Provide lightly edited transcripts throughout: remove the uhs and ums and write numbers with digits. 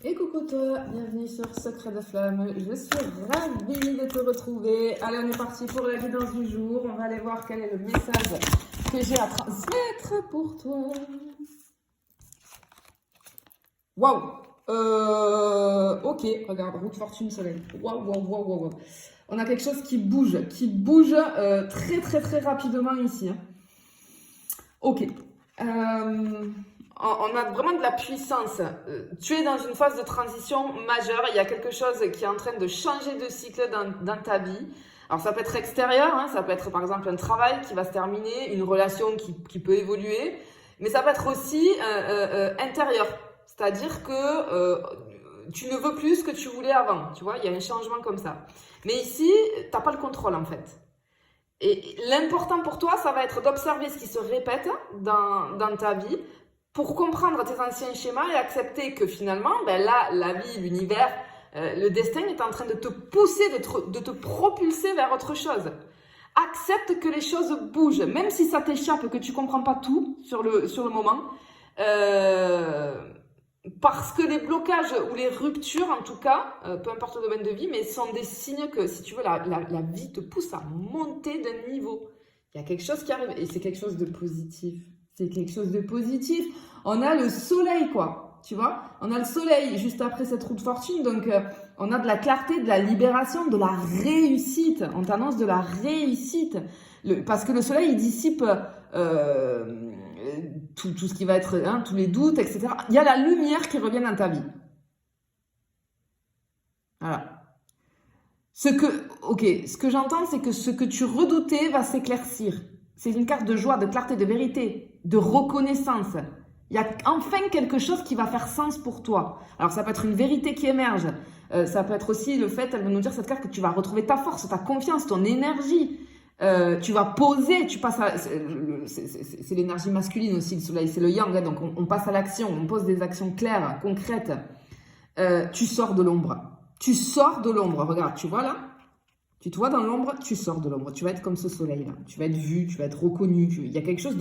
Et coucou toi, bienvenue sur Secret de Flamme. Je suis ravie de te retrouver. Allez, on est parti pour la guidance du jour. On va aller voir quel est le message que j'ai à transmettre pour toi. Waouh. Ok, regarde, route fortune soleil. Waouh. On a quelque chose qui bouge très rapidement ici. Hein. Ok. On a vraiment de la puissance. Tu es dans une phase de transition majeure. Il y a quelque chose qui est en train de changer de cycle dans ta vie. Alors ça peut être extérieur, hein, ça peut être par exemple un travail qui va se terminer, une relation qui peut évoluer, mais ça peut être aussi intérieur. C'est-à-dire que tu ne veux plus ce que tu voulais avant. Tu vois, il y a un changement comme ça. Mais ici, tu n'as pas le contrôle en fait. Et l'important pour toi, ça va être d'observer ce qui se répète dans ta vie pour comprendre tes anciens schémas et accepter que finalement, ben là, la vie, l'univers, le destin est en train de te pousser, de te propulser vers autre chose. Accepte que les choses bougent, même si ça t'échappe, que tu comprends pas tout sur le moment. Parce que les blocages ou les ruptures, en tout cas, peu importe le domaine de vie, mais sont des signes que, si tu veux, la vie te pousse à monter d'un niveau. Il y a quelque chose qui arrive et c'est quelque chose de positif. C'est quelque chose de positif. On a le soleil, quoi. Tu vois, on a le soleil juste après cette roue de fortune. Donc, on a de la clarté, de la libération, de la réussite. On t'annonce de la réussite. Parce que le soleil, il dissipe tout ce qui va être, hein, tous les doutes, etc. Il y a la lumière qui revient dans ta vie. Voilà. Ce que j'entends, c'est que ce que tu redoutais va s'éclaircir. C'est une carte de joie, de clarté, de vérité, de reconnaissance. Il y a enfin quelque chose qui va faire sens pour toi. Alors, ça peut être une vérité qui émerge. Ça peut être aussi le fait, elle veut nous dire cette carte, que tu vas retrouver ta force, ta confiance, ton énergie. Tu vas poser, c'est l'énergie masculine aussi, le soleil, c'est le yang. Hein, donc, on passe à l'action, on pose des actions claires, concrètes. Tu sors de l'ombre. Tu sors de l'ombre. Regarde, tu vois là? Tu te vois dans l'ombre, tu sors de l'ombre. Tu vas être comme ce soleil-là. Tu vas être vu, tu vas être reconnu. Il y a quelque chose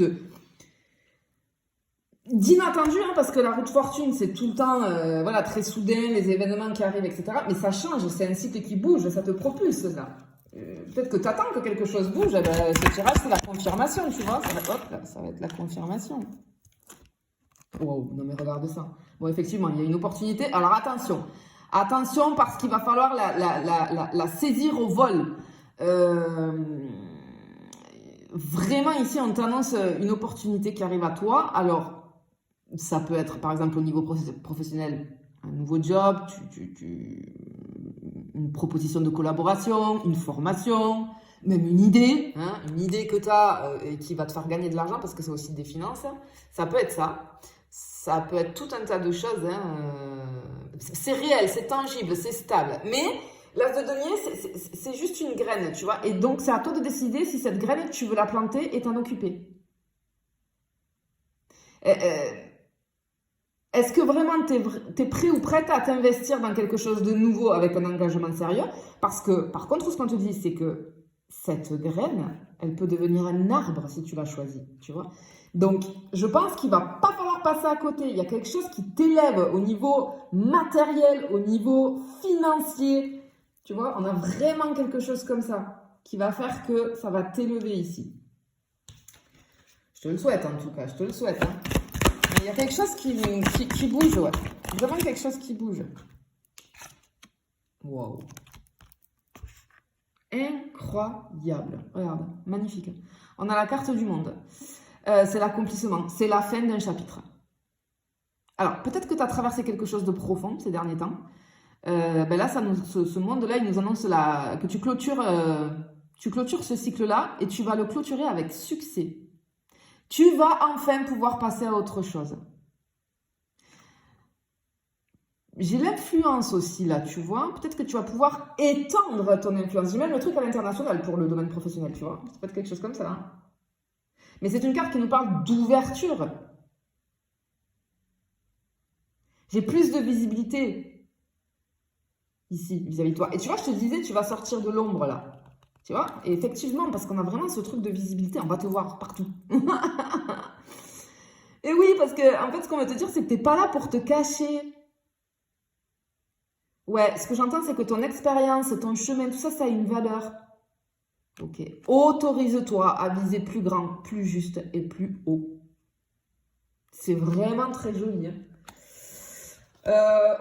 d'inattendu, hein, parce que la roue de fortune, c'est tout le temps voilà, très soudain, les événements qui arrivent, etc. Mais ça change, c'est un cycle qui bouge, ça te propulse, ça. Peut-être que tu attends que quelque chose bouge, ben, ce tirage, c'est la confirmation, tu vois. Ça va être la confirmation. Wow, non mais regarde ça. Bon, effectivement, il y a une opportunité. Alors attention. Attention parce qu'il va falloir la saisir au vol. Vraiment ici, on t'annonce une opportunité qui arrive à toi. Alors, ça peut être par exemple au niveau professionnel, un nouveau job, une proposition de collaboration, une formation, même une idée que tu as et qui va te faire gagner de l'argent parce que c'est aussi des finances. Ça peut être ça. Ça peut être tout un tas de choses. C'est réel, c'est tangible, c'est stable. Mais l'as de denier, c'est juste une graine, tu vois. Et donc, c'est à toi de décider si cette graine, tu veux la planter et t'en occuper. Est-ce que vraiment t'es prêt ou prête à t'investir dans quelque chose de nouveau avec un engagement sérieux? Parce que, par contre, ce qu'on te dit, c'est que cette graine, elle peut devenir un arbre si tu la choisis, tu vois. Donc, je pense qu'il va pas falloir passer à côté. Il y a quelque chose qui t'élève au niveau matériel, au niveau financier. Tu vois, on a vraiment quelque chose comme ça qui va faire que ça va t'élever ici. Je te le souhaite en tout cas, je te le souhaite. Hein. Il y a quelque chose qui bouge, ouais. Vraiment quelque chose qui bouge. Wow. Incroyable. Regarde, magnifique. On a la carte du monde. C'est l'accomplissement. C'est la fin d'un chapitre. Alors, peut-être que tu as traversé quelque chose de profond ces derniers temps. Ben là, ce monde-là, il nous annonce que tu clôtures ce cycle-là et tu vas le clôturer avec succès. Tu vas enfin pouvoir passer à autre chose. J'ai l'influence aussi là, tu vois. Peut-être que tu vas pouvoir étendre ton influence. J'ai même le truc à l'international pour le domaine professionnel, tu vois. Ça peut être quelque chose comme ça. Hein. Mais c'est une carte qui nous parle d'ouverture. J'ai plus de visibilité ici, vis-à-vis de toi. Et tu vois, je te disais, tu vas sortir de l'ombre là. Tu vois? Et effectivement, parce qu'on a vraiment ce truc de visibilité, on va te voir partout. Et oui, parce que en fait, ce qu'on va te dire, c'est que tu n'es pas là pour te cacher. Ouais, ce que j'entends, c'est que ton expérience, ton chemin, tout ça, ça a une valeur. Ok. Autorise-toi à viser plus grand, plus juste et plus haut. C'est vraiment très joli. Hein.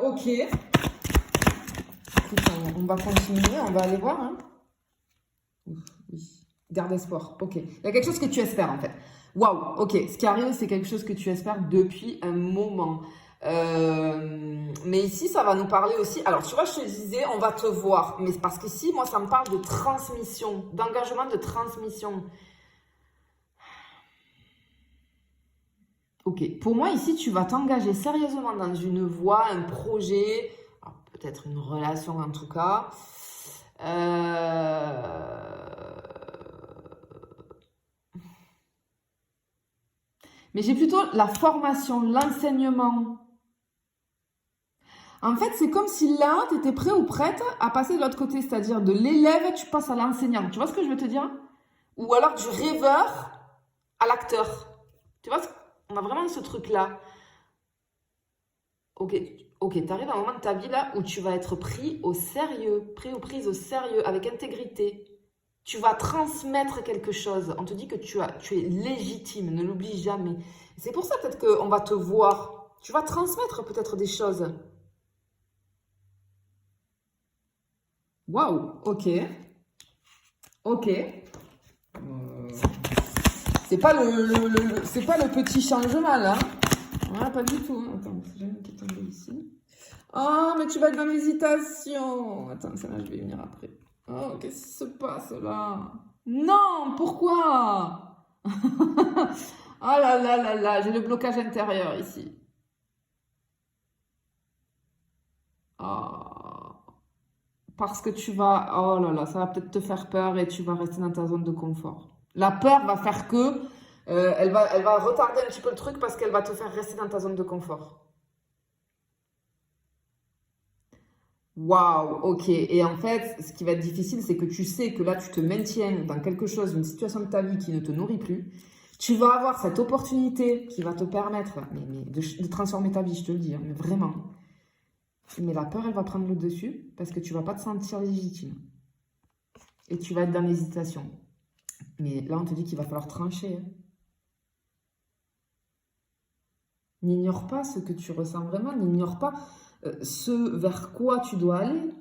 Ok. Écoute, on va continuer, on va aller voir. Hein. Oui. Garde espoir. Ok. Il y a quelque chose que tu espères en fait. Waouh. Ok. Ce qui arrive, c'est quelque chose que tu espères depuis un moment. Mais ici, ça va nous parler aussi. Alors, tu vois, je te disais, on va te voir. Mais parce qu'ici, moi, ça me parle de transmission, d'engagement de transmission. Ok. Pour moi, ici, tu vas t'engager sérieusement dans une voie, un projet, peut-être une relation en tout cas. Mais j'ai plutôt la formation, l'enseignement. En fait, c'est comme si là, tu étais prêt ou prête à passer de l'autre côté, c'est-à-dire de l'élève, tu passes à l'enseignant. Tu vois ce que je veux te dire? Ou alors du rêveur à l'acteur. Tu vois, on a vraiment ce truc-là. Ok, tu arrives à un moment de ta vie là où tu vas être pris au sérieux, pris ou prise au sérieux, avec intégrité. Tu vas transmettre quelque chose. On te dit que tu es légitime, ne l'oublie jamais. C'est pour ça peut-être qu'on va te voir. Tu vas transmettre peut-être des choses. Waouh, ok. Ok. C'est pas c'est pas le petit changement là. Voilà, pas du tout. Hein. Attends, c'est jamais qui est tombé ici. Oh, mais tu vas être dans l'hésitation. Attends, ça là, je vais y venir après. Oh, qu'est-ce qui se passe là? Non, pourquoi? Oh là là là là, j'ai le blocage intérieur ici. Oh, parce que tu vas... Oh là là, ça va peut-être te faire peur et tu vas rester dans ta zone de confort. La peur va faire que... elle va retarder un petit peu le truc parce qu'elle va te faire rester dans ta zone de confort. Waouh, ok. Et en fait, ce qui va être difficile, c'est que tu sais que là, tu te maintiens dans quelque chose, une situation de ta vie qui ne te nourrit plus. Tu vas avoir cette opportunité qui va te permettre de transformer ta vie, je te le dis, hein, mais vraiment. Mais la peur, elle va prendre le dessus parce que tu vas pas te sentir légitime. Et tu vas être dans l'hésitation. Mais là, on te dit qu'il va falloir trancher. Hein. N'ignore pas ce que tu ressens vraiment, n'ignore pas ce vers quoi tu dois aller,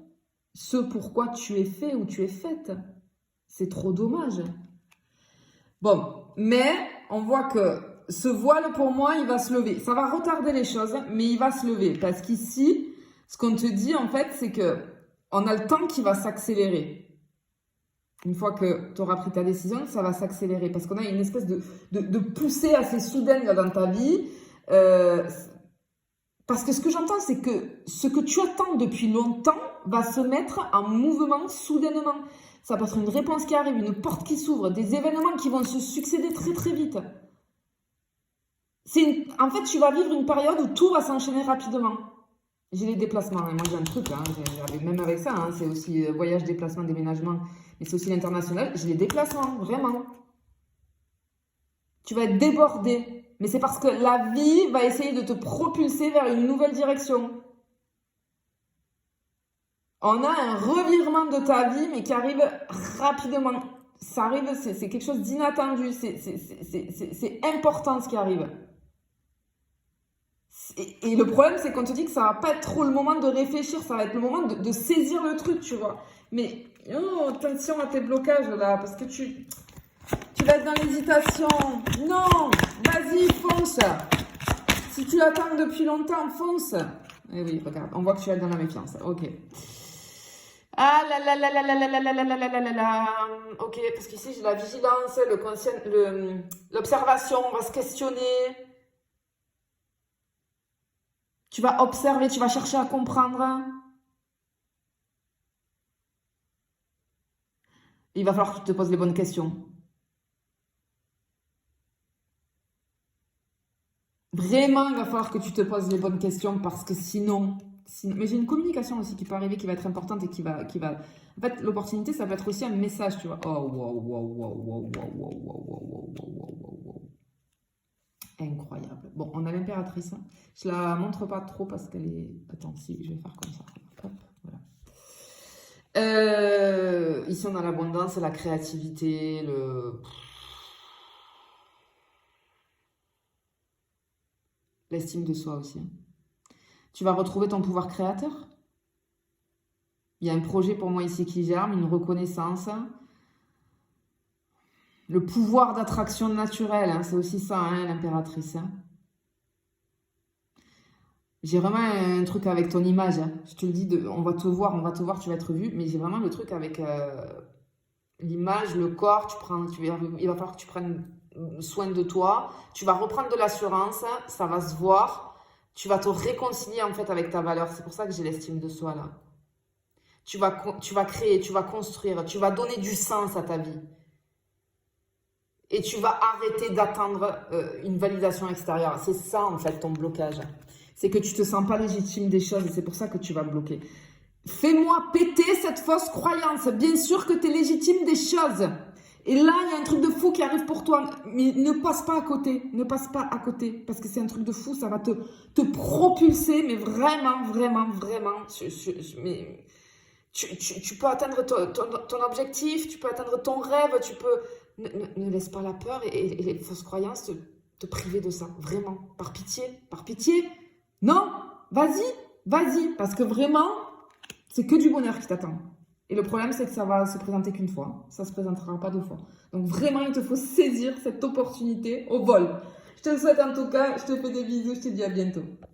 ce pourquoi tu es fait ou tu es faite. C'est trop dommage. Bon, mais on voit que ce voile, pour moi, il va se lever. Ça va retarder les choses, mais il va se lever. Parce qu'ici, ce qu'on te dit, en fait, c'est que on a le temps qui va s'accélérer. Une fois que tu auras pris ta décision, ça va s'accélérer. Parce qu'on a une espèce de poussée assez soudaine là, dans ta vie. Parce que ce que j'entends, c'est que ce que tu attends depuis longtemps va se mettre en mouvement soudainement. Ça peut être une réponse qui arrive, une porte qui s'ouvre, des événements qui vont se succéder très très vite. En fait, tu vas vivre une période où tout va s'enchaîner rapidement. J'ai les déplacements, hein. Moi j'ai un truc, hein. Même avec ça, hein. C'est aussi voyage, déplacement, déménagement, mais c'est aussi l'international. J'ai les déplacements, vraiment. Tu vas être débordé. Mais c'est parce que la vie va essayer de te propulser vers une nouvelle direction. On a un revirement de ta vie, mais qui arrive rapidement. Ça arrive, c'est quelque chose d'inattendu. C'est important ce qui arrive. Et le problème, c'est qu'on te dit que ça va pas être trop le moment de réfléchir, ça va être le moment de saisir le truc, tu vois. Mais oh, attention à tes blocages là, parce que tu vas être dans l'hésitation. Non, vas-y, fonce. Si tu l'attends depuis longtemps, fonce. Eh oui, regarde, on voit que tu es dans la méfiance. Ok. Ah là là là là là là là là là là là là là. Ok, parce qu'ici j'ai la vigilance, l'observation, on va se questionner. Tu vas observer, tu vas chercher à comprendre. Il va falloir que tu te poses les bonnes questions. Vraiment, il va falloir que tu te poses les bonnes questions parce que sinon... Mais j'ai une communication aussi qui peut arriver, qui va être importante et qui va... En fait, l'opportunité, ça peut être aussi un message, tu vois. Oh, wow, wow, wow, wow, wow, wow, wow, wow, wow, wow, wow, wow. Incroyable. Bon, on a l'impératrice. Hein. Je la montre pas trop parce qu'elle est... Attends, si, je vais faire comme ça. Hop, voilà. Ici, on a l'abondance, la créativité, l'estime de soi aussi. Hein. Tu vas retrouver ton pouvoir créateur. Il y a un projet pour moi ici qui germe, une reconnaissance. Le pouvoir d'attraction naturelle, hein, c'est aussi ça, hein, l'impératrice. Hein. J'ai vraiment un truc avec ton image. Hein. Je te le dis, on va te voir, tu vas être vu. Mais j'ai vraiment le truc avec l'image, le corps. Il va falloir que tu prennes soin de toi. Tu vas reprendre de l'assurance, ça va se voir. Tu vas te réconcilier en fait avec ta valeur. C'est pour ça que j'ai l'estime de soi là. Tu vas créer, tu vas construire, tu vas donner du sens à ta vie. Et tu vas arrêter d'attendre une validation extérieure. C'est ça en fait ton blocage. C'est que tu ne te sens pas légitime des choses et c'est pour ça que tu vas bloquer. Fais-moi péter cette fausse croyance. Bien sûr que tu es légitime des choses. Et là, il y a un truc de fou qui arrive pour toi. Mais ne passe pas à côté. Ne passe pas à côté. Parce que c'est un truc de fou. Ça va te propulser. Mais vraiment, vraiment, vraiment. Mais tu peux atteindre ton objectif. Tu peux atteindre ton rêve. Tu peux... Ne laisse pas la peur et les fausses croyances te priver de ça. Vraiment. Par pitié. Par pitié. Non, vas-y, parce que vraiment, c'est que du bonheur qui t'attend. Et le problème, c'est que ça va se présenter qu'une fois. Ça se présentera pas deux fois. Donc vraiment, il te faut saisir cette opportunité au vol. Je te le souhaite en tout cas, je te fais des bisous, je te dis à bientôt.